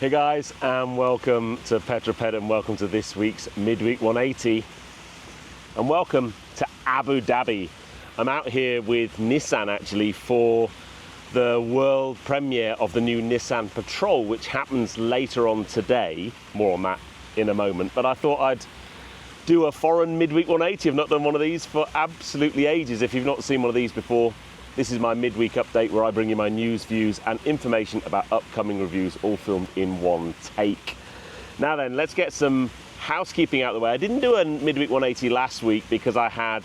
Hey guys, and welcome to Petrol Ped, and welcome to this week's Midweek 180, and welcome to Abu Dhabi. I'm out here with Nissan actually for the world premiere of the new Nissan Patrol, which happens later on today. More on that in a moment, but I thought I'd do a foreign Midweek 180. I've not done one of these for absolutely ages. If you've not seen one of these before, this is my midweek update where I bring you my news, views and information about upcoming reviews, all filmed in one take. Now then, let's get some housekeeping out of the way. I didn't do a midweek 180 last week because I had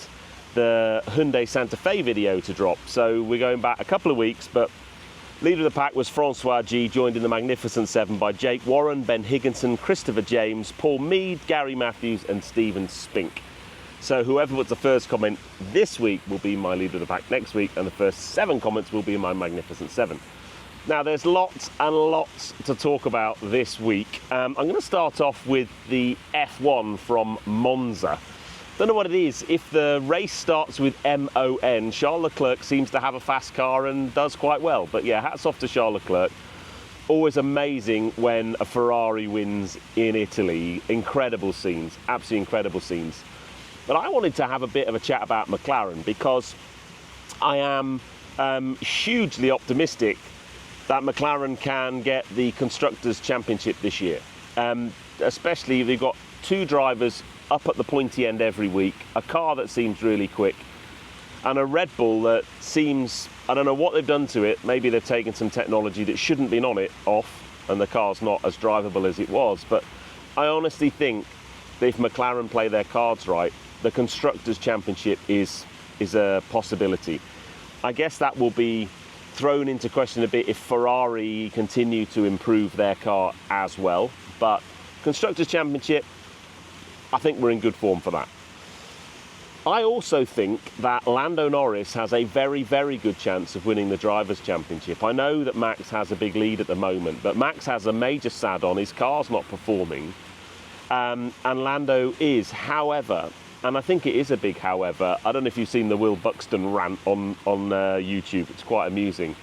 the Hyundai Santa Fe video to drop. So we're going back a couple of weeks, but leader of the pack was Francois G, joined in the Magnificent Seven by Jake Warren, Ben Higginson, Christopher James, Paul Mead, Gary Matthews and Stephen Spink. So whoever puts the first comment this week will be my leader of the pack next week, and the first 7 comments will be my Magnificent 7. Now there's lots and lots to talk about this week. I'm going to start off with the F1 from Monza. Don't know what it is. If the race starts with M-O-N, Charles Leclerc seems to have a fast car and does quite well. But yeah, hats off to Charles Leclerc. Always amazing when a Ferrari wins in Italy. Incredible scenes, absolutely incredible scenes. But I wanted to have a bit of a chat about McLaren because I am hugely optimistic that McLaren can get the Constructors' Championship this year. Especially they've got 2 drivers up at the pointy end every week, a car that seems really quick, and a Red Bull that seems, I don't know what they've done to it, maybe they've taken some technology that shouldn't have been on it off, and the car's not as drivable as it was, but I honestly think that if McLaren play their cards right, the Constructors' Championship is a possibility. I guess that will be thrown into question a bit if Ferrari continue to improve their car as well, but Constructors' Championship, I think we're in good form for that. I also think that Lando Norris has a very, very good chance of winning the Drivers' Championship. I know that Max has a big lead at the moment, but Max has a major sad on. His car's not performing, and Lando is. However, and I think it is a big however, I don't know if you've seen the Will Buxton rant on YouTube. It's quite amusing.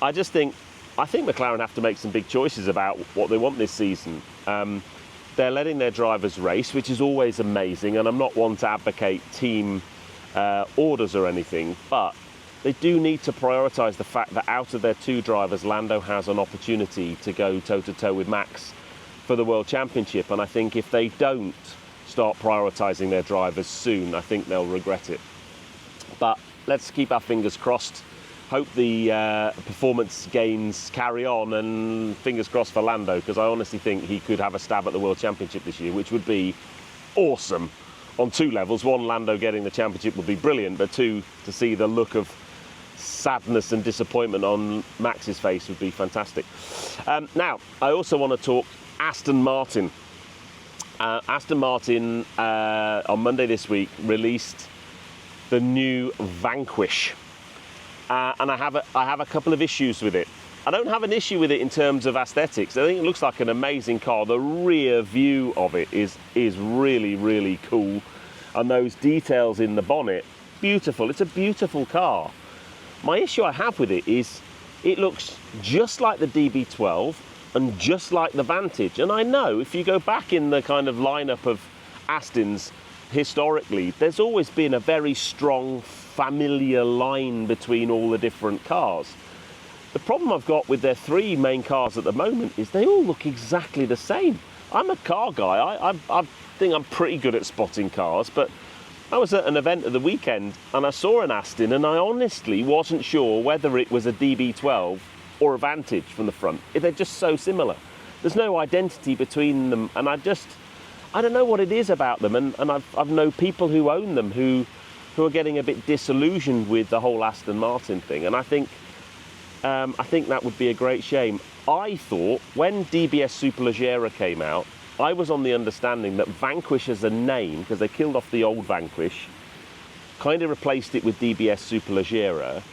I think McLaren have to make some big choices about what they want this season. They're letting their drivers race, which is always amazing, and I'm not one to advocate team orders or anything, but they do need to prioritise the fact that out of their 2 drivers, Lando has an opportunity to go toe-to-toe with Max for the World Championship, and I think if they don't start prioritising their drivers soon, I think they'll regret it. But let's keep our fingers crossed. Hope the performance gains carry on, and fingers crossed for Lando, because I honestly think he could have a stab at the World Championship this year, which would be awesome on 2 levels. 1, Lando getting the championship would be brilliant, but 2, to see the look of sadness and disappointment on Max's face would be fantastic. Now, I also want to talk Aston Martin. Aston Martin on Monday this week released the new Vanquish. And I have a couple of issues with it. I don't have an issue with it in terms of aesthetics. I think it looks like an amazing car. The rear view of it is really, really cool. And those details in the bonnet, beautiful. It's a beautiful car. My issue I have with it is it looks just like the DB12 and just like the Vantage. And I know if you go back in the kind of lineup of Astons historically, there's always been a very strong familiar line between all the different cars. The problem I've got with their 3 main cars at the moment is they all look exactly the same. I'm a car guy. I think I'm pretty good at spotting cars, but I was at an event at the weekend and I saw an Aston and I honestly wasn't sure whether it was a DB12 or a Vantage from the front. They're just so similar. There's no identity between them, and I don't know what it is about them, and I've known people who own them who are getting a bit disillusioned with the whole Aston Martin thing, and I think that would be a great shame. I thought when DBS Superleggera came out, I was on the understanding that Vanquish as a name, because they killed off the old Vanquish, kind of replaced it with DBS Superleggera,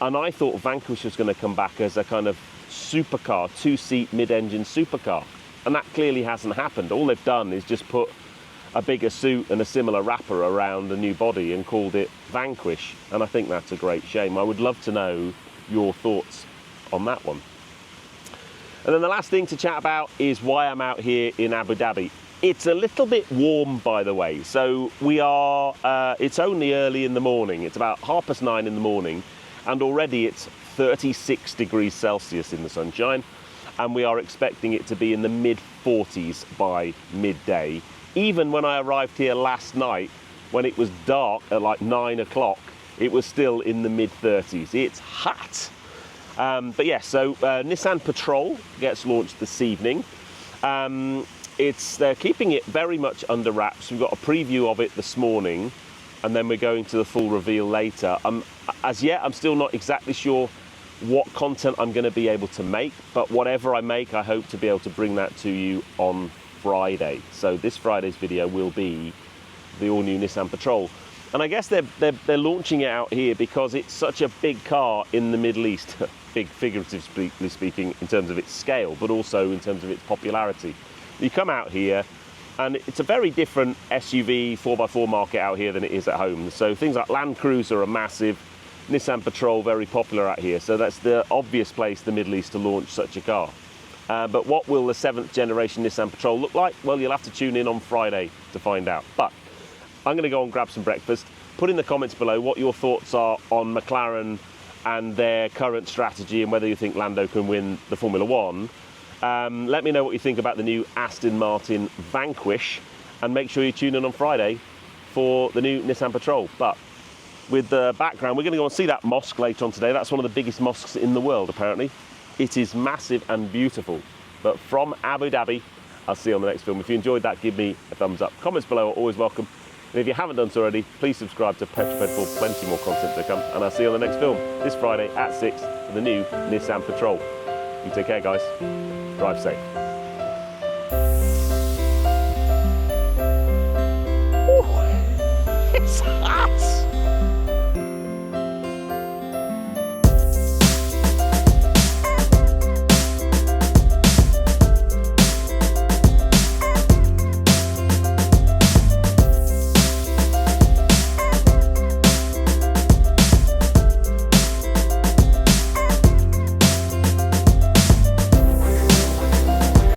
and I thought Vanquish was going to come back as a kind of supercar, 2-seat mid-engine supercar, and that clearly hasn't happened. All they've done is just put a bigger suit and a similar wrapper around the new body and called it Vanquish, and I think that's a great shame. I would love to know your thoughts on that one. And then the last thing to chat about is why I'm out here in Abu Dhabi. It's a little bit warm, by the way. So we are, it's only early in the morning. It's about 9:30 in the morning, and already it's 36 degrees Celsius in the sunshine. And we are expecting it to be in the mid-40s by midday. Even when I arrived here last night, when it was dark at like 9 o'clock, it was still in the mid-30s. It's hot. But yeah, so Nissan Petrol gets launched this evening. They're keeping it very much under wraps. We've got a preview of it this morning, and then we're going to the full reveal later. As yet, I'm still not exactly sure what content I'm going to be able to make, but whatever I make, I hope to be able to bring that to you on Friday. So this Friday's video will be the all-new Nissan Petrol. And I guess they're launching it out here because it's such a big car in the Middle East, big figuratively speaking in terms of its scale, but also in terms of its popularity. You come out here and it's a very different SUV 4x4 market out here than it is at home. So things like Land Cruiser are massive, Nissan Petrol very popular out here. So that's the obvious place, the Middle East, to launch such a car. But what will the 7th generation Nissan Petrol look like? Well, you'll have to tune in on Friday to find out. But I'm going to go and grab some breakfast. Put in the comments below what your thoughts are on McLaren and their current strategy and whether you think Lando can win the Formula One. Let me know what you think about the new Aston Martin Vanquish, and make sure you tune in on Friday for the new Nissan Petrol. But with the background, we're going to go and see that mosque later on today. That's one of the biggest mosques in the world, apparently. It is massive and beautiful. But from Abu Dhabi, I'll see you on the next film. If you enjoyed that, give me a thumbs up. Comments below are always welcome. And if you haven't done so already, please subscribe to Petrol Ped for plenty more content to come. And I'll see you on the next film this Friday at 6 for the new Nissan Petrol. You take care, guys. Drive safe.